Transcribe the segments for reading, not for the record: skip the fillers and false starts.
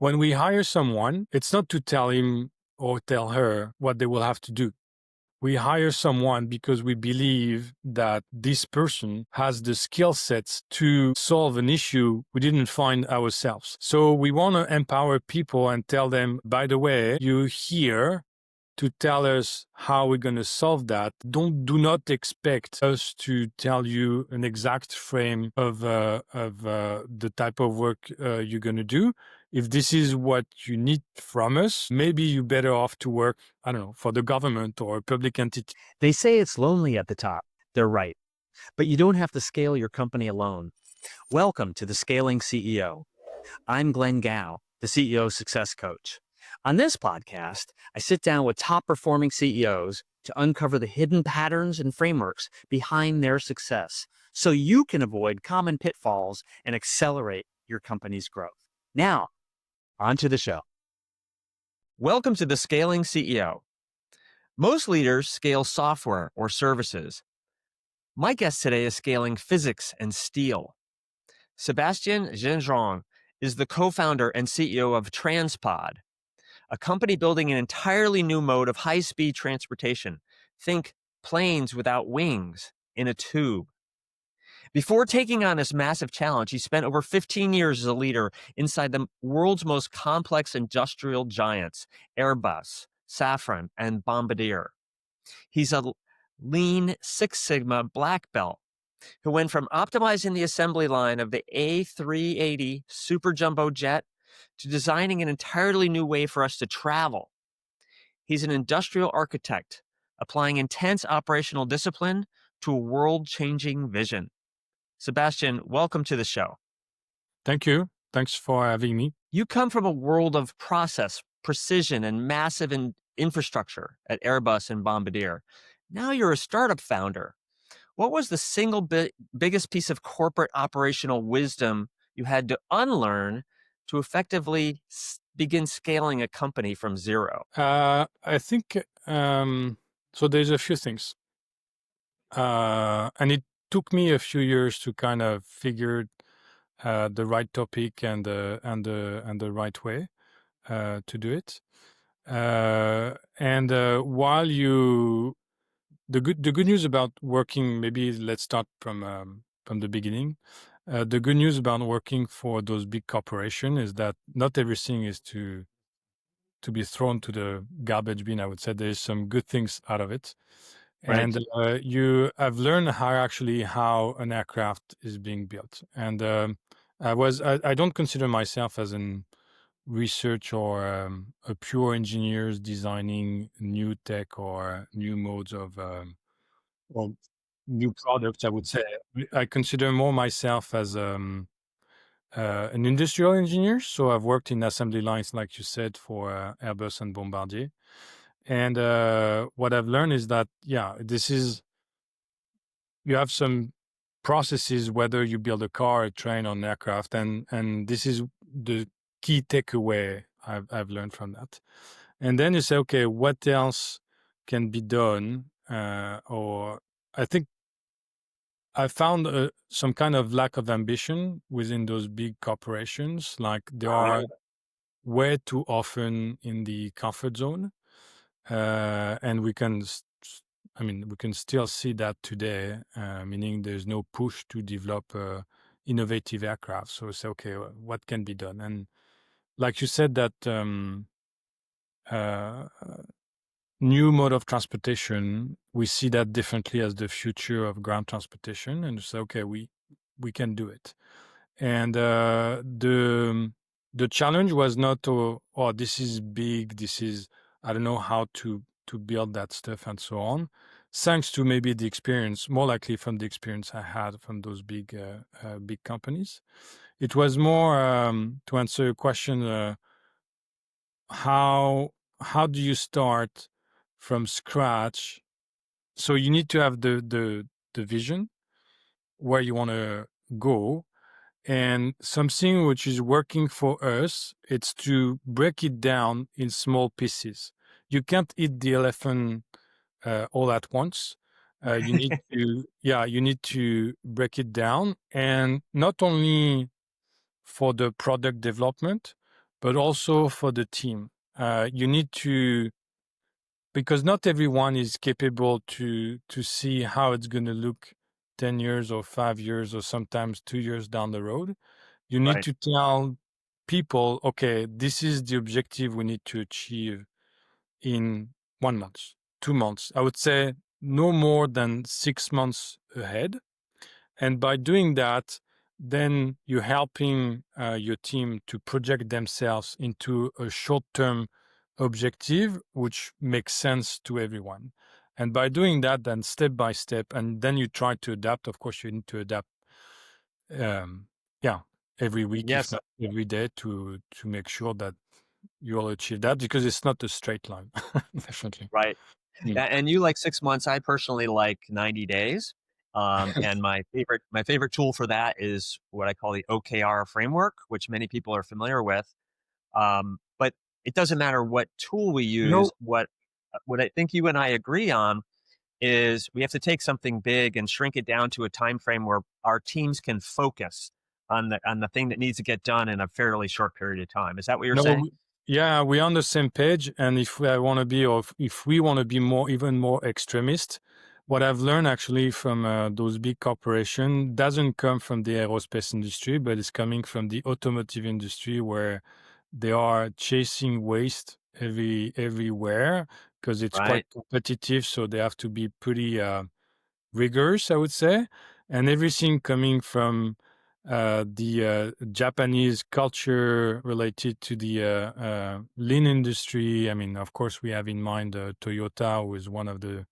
when we hire someone, it's not to tell him or tell her what they will have to do. We hire someone because we believe that this person has the skill sets to solve an issue we didn't find ourselves. So we want to empower people and tell them, by the way, you're here to tell us how we're going to solve that. Do not expect us to tell you an exact frame of the type of work you're going to do. If this is what you need from us, maybe you're better off to work, I don't know, for the government or a public entity. They say it's lonely at the top. They're right. But you don't have to scale your company alone. Welcome to the Scaling CEO. I'm Glenn Gao, the CEO Success Coach. On this podcast, I sit down with top-performing CEOs to uncover the hidden patterns and frameworks behind their success so you can avoid common pitfalls and accelerate your company's growth. Now, on to the show. Welcome to the Scaling CEO. Most leaders scale software or services. My guest today is scaling physics and steel. Sebastien Gendron is the co-founder and CEO of TransPod, a company building an entirely new mode of high-speed transportation. Think planes without wings in a tube. Before taking on this massive challenge, he spent over 15 years as a leader inside the world's most complex industrial giants, Airbus, Safran, and Bombardier. He's a Lean Six Sigma black belt who went from optimizing the assembly line of the A380 super jumbo jet to designing an entirely new way for us to travel. He's an industrial architect, applying intense operational discipline to a world-changing vision. Sebastien, welcome to the show. Thank you. Thanks for having me. You come from a world of process, precision, and massive infrastructure at Airbus and Bombardier. Now you're a startup founder. What was the single biggest piece of corporate operational wisdom you had to unlearn to effectively begin scaling a company from zero? I think, so there's a few things. And it took me a few years to kind of figure the right topic and the right way to do it. While the good news about working, maybe let's start from the beginning. The good news about working for those big corporations is that not everything is to be thrown to the garbage bin. I would say there's some good things out of it. Right. And I've learned how an aircraft is being built. And I don't consider myself as an research or a pure engineers designing new tech or new modes of well, new products. I would say I consider more myself as an industrial engineer. So I've worked in assembly lines, like you said, for Airbus and Bombardier. And what I've learned is that, you have some processes, whether you build a car, a train, or an aircraft. And this is the key takeaway I've learned from that. And then you say, okay, what else can be done? Or I think I found some kind of lack of ambition within those big corporations. Like they are way too often in the comfort zone. And we can still see that today, meaning there's no push to develop innovative aircraft. So it's okay, what can be done? And like you said, that new mode of transportation, we see that differently as the future of ground transportation. And say, okay, we can do it. And the challenge was not this is big, I don't know how to build that stuff and so on. Thanks to maybe the experience, more likely from the experience I had from those big companies. It was more to answer your question, how do you start from scratch? So you need to have the vision where you want to go. And something which is working for us, it's to break it down in small pieces. You can't eat the elephant all at once. You need to break it down, and not only for the product development, but also for the team. You need to, because not everyone is capable to see how it's going to look 10 years or 5 years or sometimes 2 years down the road. You need Right. to tell people, okay, this is the objective we need to achieve in 1 month, 2 months. I would say no more than 6 months ahead. And by doing that, then you're helping your team to project themselves into a short-term objective, which makes sense to everyone. And by doing that, then step by step, and then you try to adapt. Of course, you need to adapt, um, yeah, every week, if Yes. not every day, to make sure that you'll achieve that, because it's not a straight line, definitely. Right. Mm. And you like 6 months. I personally like 90 days. And my favorite tool for that is what I call the OKR framework, which many people are familiar with. But it doesn't matter what tool we You use. know, What I think you and I agree on is we have to take something big and shrink it down to a time frame where our teams can focus on the thing that needs to get done in a fairly short period of time. Is that what you're no, saying? yeah, we're on the same page. And if I want to be, or if we want to be more, even more extremist, what I've learned actually from those big corporations doesn't come from the aerospace industry, but it's coming from the automotive industry, where they are chasing waste everywhere because it's quite Right. competitive. So they have to be pretty rigorous, I would say, and everything coming from the Japanese culture related to the lean industry. I mean, of course, we have in mind Toyota, who is one of the,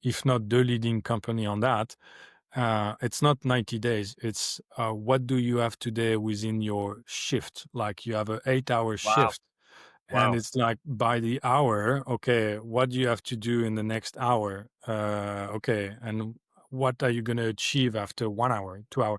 if not the leading company on that. It's not 90 days. It's what do you have today within your shift? Like you have an 8 hour Wow. shift. And Wow. it's like by the hour, okay, what do you have to do in the next hour? Okay, and what are you going to achieve after 1 hour, 2 hour?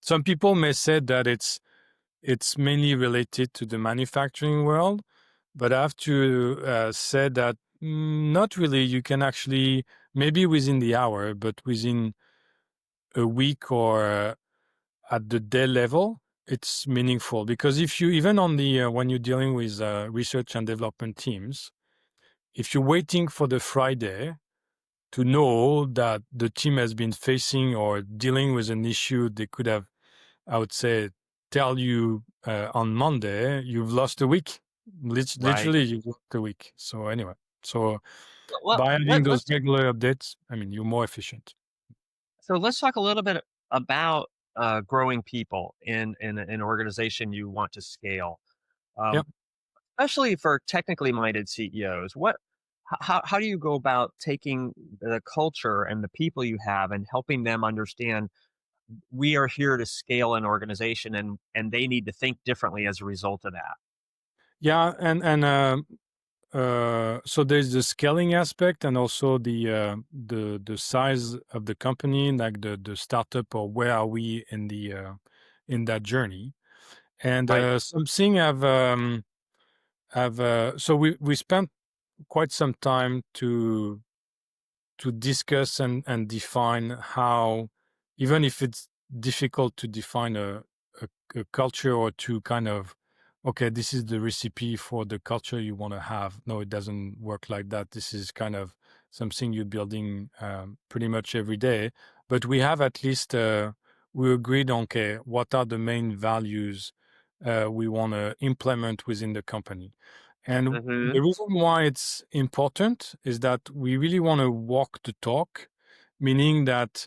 Some people may say that it's mainly related to the manufacturing world, but I have to say that not really. You can actually, maybe within the hour, but within a week or at the day level, it's meaningful. Because if you, even on the when you're dealing with research and development teams, if you're waiting for the Friday to know that the team has been facing or dealing with an issue, they could have, I would say, tell you on Monday, you've lost a week. Right. Literally, you've lost a week. So anyway, so Well, by having let, those let's regular updates, I mean, you're more efficient. so let's talk a little bit about growing people in an organization you want to scale, Yeah. um, especially for technically minded CEOs. How do you go about taking the culture and the people you have and helping them understand we are here to scale an organization and they need to think differently as a result of that? Yeah, and so there's the scaling aspect, and also the size of the company, like the startup, or where are we in the in that journey. And Right. something I've so we spent quite some time to discuss and define how, even if it's difficult to define a culture, or to kind of, okay, this is the recipe for the culture you want to have. No, it doesn't work like that. This is kind of something you're building pretty much every day. But we have at least, we agreed on, okay, what are the main values we want to implement within the company. And the Hmm. reason why it's important is that we really want to walk the talk, meaning that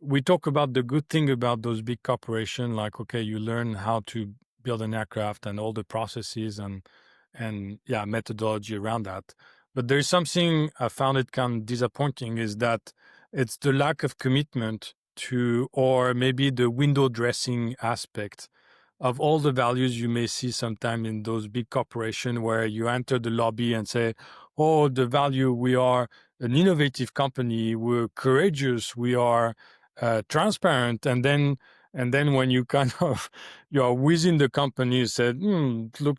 we talk about the good thing about those big corporations, like, okay, you learn how to build an aircraft and all the processes and yeah, methodology around that. But there's something I found it kind of disappointing, is that it's the lack of commitment to, or maybe the window dressing aspect of all the values you may see sometime in those big corporations, where you enter the lobby and say, oh, the value, we are an innovative company, we're courageous, we are transparent. And then when you kind of, you're within the company, you said,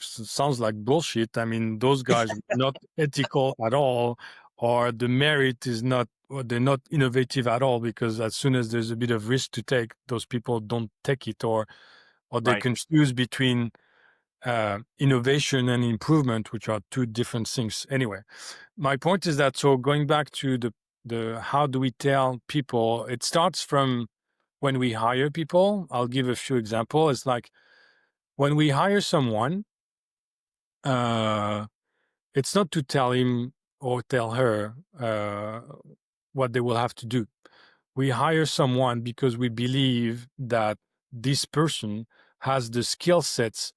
sounds like bullshit. I mean, those guys are not ethical at all, or the merit is not, or they're not innovative at all, because as soon as there's a bit of risk to take, those people don't take it, or they Right. confuse between innovation and improvement, which are two different things. Anyway, my point is that, so going back to the how do we tell people, it starts from when we hire people. I'll give a few examples. It's like when we hire someone, it's not to tell him or tell her what they will have to do. We hire someone because we believe that this person has the skill sets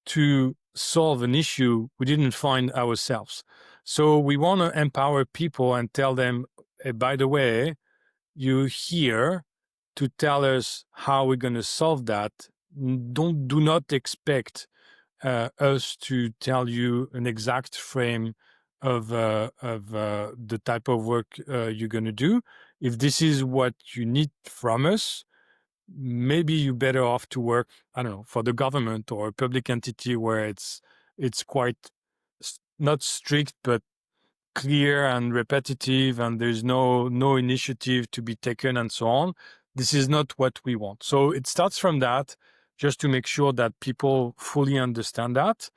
to solve an issue we didn't find ourselves. So we want to empower people and tell them, hey, by the way, you're here to tell us how we're going to solve that. Do not expect us to tell you an exact frame of the type of work you're going to do. If this is what you need from us, maybe you're better off to work, I don't know, for the government or a public entity where it's quite not strict, but clear and repetitive, and there's no initiative to be taken and so on. This is not what we want. So it starts from that, just to make sure that people fully understand that,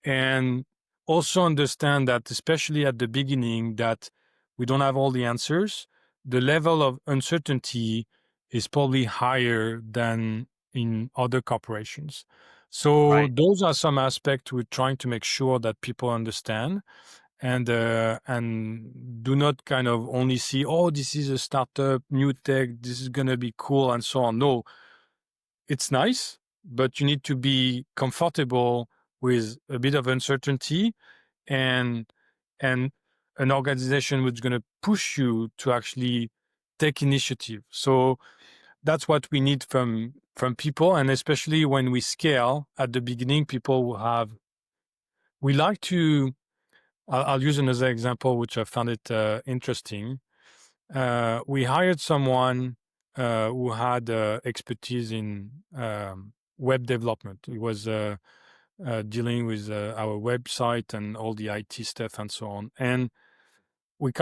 and also understand that, especially at the beginning, that we don't have all the answers. The level of uncertainty is probably higher than in other corporations. So Right. those are some aspects we're trying to make sure that people understand, and do not kind of only see, oh, this is a startup, new tech, this is going to be cool and so on. No, it's nice, but you need to be comfortable with a bit of uncertainty, and and an organization which is going to push you to actually take initiative. So that's what we need from people, and especially when we scale at the beginning, people will have, we like to, I'll use another example, which I found it interesting. We hired someone who had expertise in web development. He was dealing with our website and all the IT stuff and so on. And we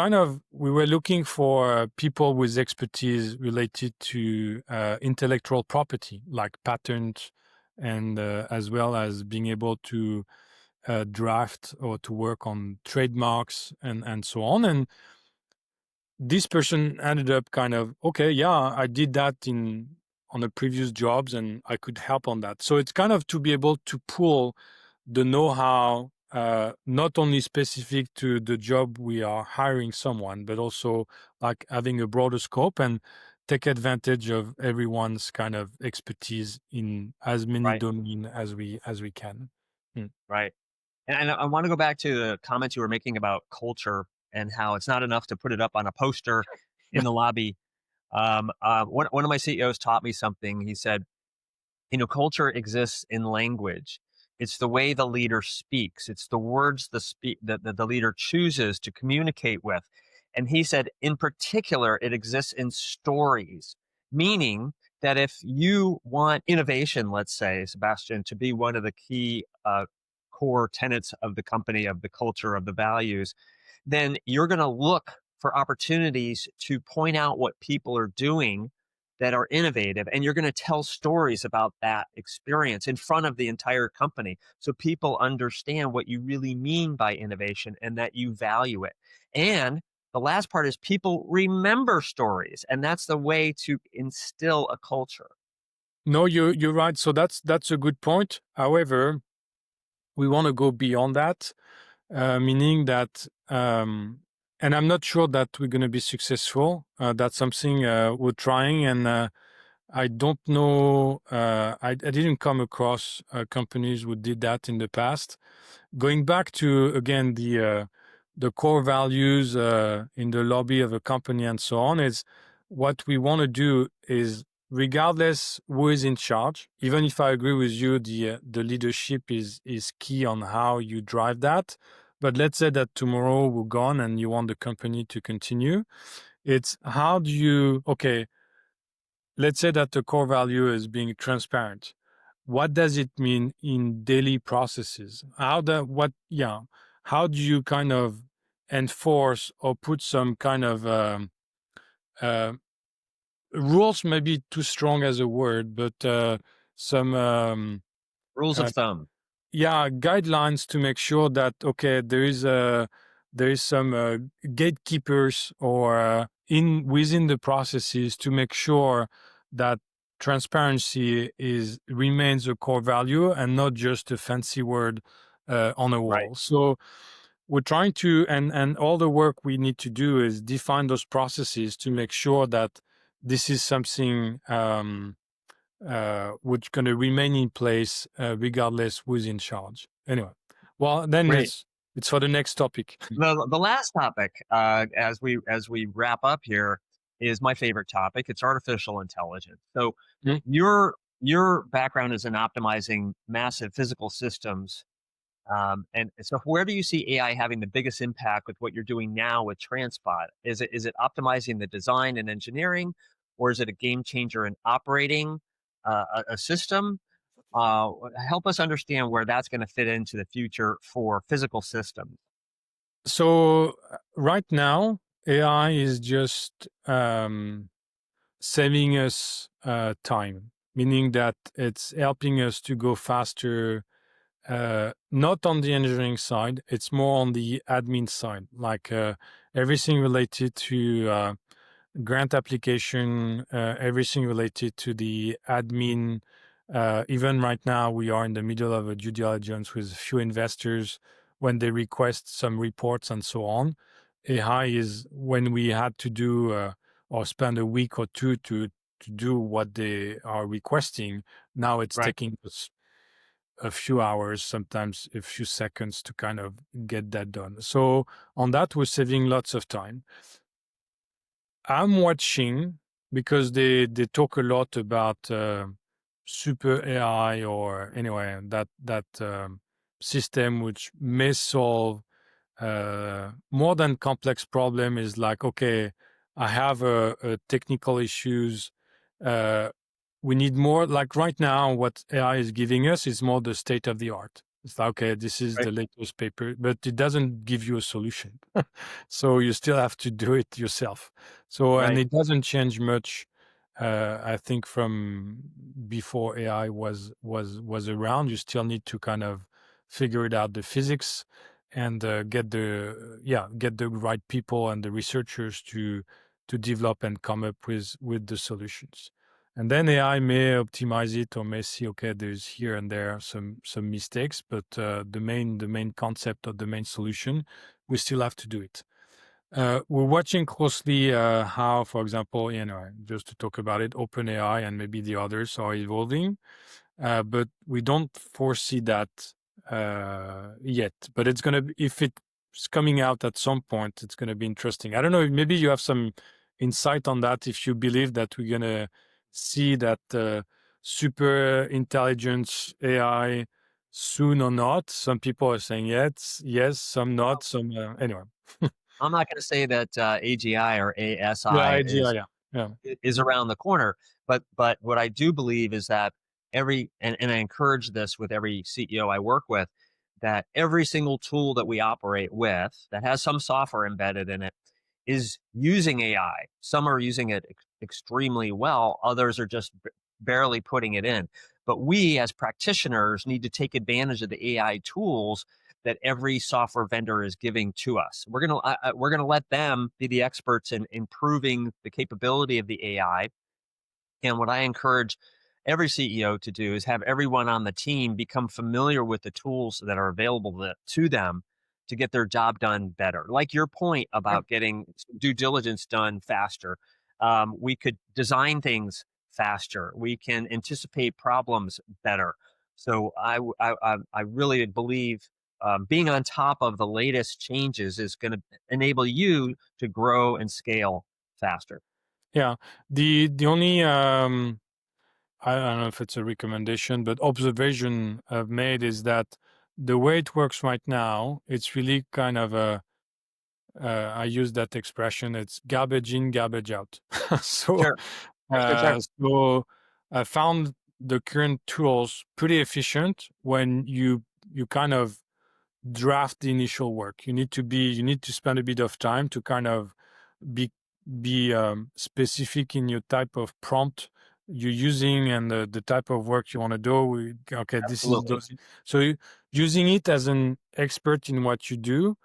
were looking for people with expertise related to intellectual property, like patents, and as well as being able to draft or to work on trademarks and so on. And this person ended up kind of, okay, yeah, I did that on the previous jobs and I could help on that. So it's kind of to be able to pull the know-how, not only specific to the job we are hiring someone, but also like having a broader scope and take advantage of everyone's kind of expertise in as many Right. domains as we can. Hmm. Right. And I want to go back to the comments you were making about culture and how it's not enough to put it up on a poster in the lobby. One of my CEOs taught me something. He said, culture exists in language. It's the way the leader speaks. It's the words that the leader chooses to communicate with. And he said, in particular, it exists in stories, meaning that if you want innovation, let's say, Sebastian, to be one of the key core tenets of the company, of the culture, of the values, then you're going to look for opportunities to point out what people are doing that are innovative, and you're going to tell stories about that experience in front of the entire company so people understand what you really mean by innovation and that you value it. And the last part is people remember stories, and that's the way to instill a culture. No, you're right. So that's a good point. However, we want to go beyond that, meaning that, and I'm not sure that we're going to be successful. That's something we're trying, and I don't know. I didn't come across companies who did that in the past. Going back to again the core values in the lobby of a company and so on, is what we want to do is, regardless who is in charge, even if I agree with you, the leadership is key on how you drive that. But let's say that tomorrow we're gone and you want the company to continue. It's how do you, okay, let's say that the core value is being transparent. What does it mean in daily processes? How do you kind of enforce or put some kind of uh, rules, maybe too strong as a word, but some Rules of uh, thumb. guidelines to make sure that okay, there is some gatekeepers or in within the processes to make sure that transparency remains a core value and not just a fancy word on a Right. wall. So we're trying to, and all the work we need to do is define those processes to make sure that this is something which going to remain in place regardless who's in charge. Anyway, well then Great. it's for the next topic. The last topic, as we wrap up here, is my favorite topic. It's artificial intelligence. So Mm. your background is in optimizing massive physical systems. And so where do you see AI having the biggest impact with what you're doing now with TransPod? Is it optimizing the design and engineering, or is it a game changer in operating a system? Help us understand where that's going to fit into the future for physical systems. So right now AI is just saving us time, meaning that it's helping us to go faster. Not on the engineering side, it's more on the admin side, like everything related to grant application, everything related to the admin. Even right now, we are in the middle of a due diligence with a few investors when they request some reports and so on. AI is when we had to do or spend a week or two to do what they are requesting. Now it's Right. taking us a few hours, sometimes a few seconds to kind of get that done. So on that, we're saving lots of time. I'm watching because they talk a lot about super AI or anyway that system which may solve more than complex problem is like okay, I have a technical issues. Uh, we need more like right now what AI is giving us is more the state of the art. It's like okay, this is Right. the latest paper, but it doesn't give you a solution. So you still have to do it yourself. So and Right. it doesn't change much. I think from before AI was around, you still need to kind of figure it out the physics and get the right people and the researchers to develop and come up with the solutions. And then AI may optimize it or may see okay, there's here and there some mistakes, but the main concept or the main solution, we still have to do it. We're watching closely how, for example, just to talk about it, OpenAI and maybe the others are evolving, but we don't foresee that yet. But it's gonna be, if it's coming out at some point, it's gonna be interesting. I don't know. Maybe you have some insight on that. If you believe that we're gonna see that super intelligence AI soon or not. Some people are saying yes, some not. Some anyway. I'm not going to say that AGI or Yeah, ASI idea. Yeah. is around the corner, but what I do believe is that and I encourage this with every CEO I work with, that every single tool that we operate with that has some software embedded in it is using AI. Some are using it extremely well, others are just barely putting it in. But we as practitioners need to take advantage of the AI tools that every software vendor is giving to us. We're gonna let them be the experts in improving the capability of the AI. And what I encourage every CEO to do is have everyone on the team become familiar with the tools that are available to them to get their job done better. Like your point Yeah. about getting due diligence done faster. We could design things faster. We can anticipate problems better. So I really believe being on top of the latest changes is going to enable you to grow and scale faster. Yeah. The only I don't know if it's a recommendation, but observation I've made is that the way it works right now, it's really kind of a I use that expression. It's garbage in, garbage out. so Sure, sure, sure, sure. so I found the current tools pretty efficient when you kind of draft the initial work. You need to spend a bit of time to kind of be specific in your type of prompt you're using and the type of work you want to do. Okay, this is Absolutely. the, so using it as an expert in what you do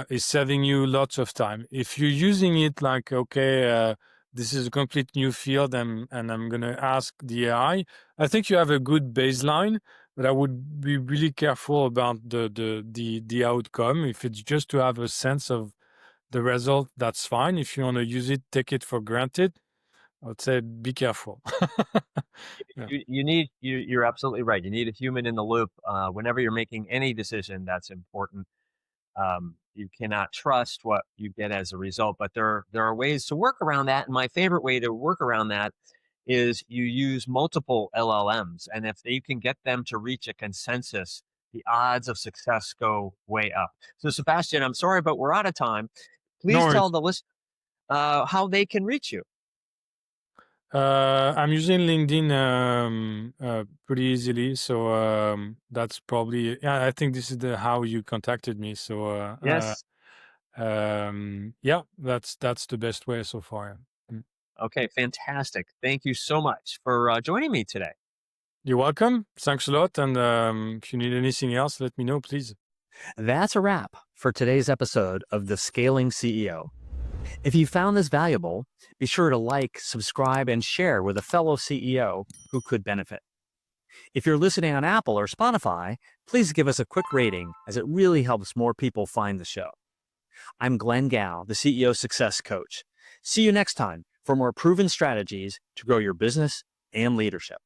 is saving you lots of time. If you're using it like, okay, this is a complete new field and I'm going to ask the I think you have a good baseline, but I would be really careful about the outcome. If it's just to have a sense of the result, that's fine. If you want to use it, take it for granted. I would say be careful. Yeah. You're absolutely right. You need a human in the loop whenever you're making any decision that's important. You cannot trust what you get as a result, but there are ways to work around that. And my favorite way to work around that is you use multiple LLMs, and if you can get them to reach a consensus, the odds of success go way up. So, Sebastian, I'm sorry, but we're out of time. No Please tell worries. the list how they can reach you. I'm using LinkedIn pretty easily, so that's probably yeah. I think this is the how you contacted me. So Yes. yeah, that's the best way so far. Mm. Okay. Fantastic. Thank you so much for joining me today. You're welcome. Thanks a lot. And if you need anything else, let me know, please. That's a wrap for today's episode of The Scaling CEO. If you found this valuable, be sure to like, subscribe, and share with a fellow CEO who could benefit. If you're listening on Apple or Spotify, please give us a quick rating as it really helps more people find the show. I'm Glenn Gao, the CEO Success Coach. See you next time for more proven strategies to grow your business and leadership.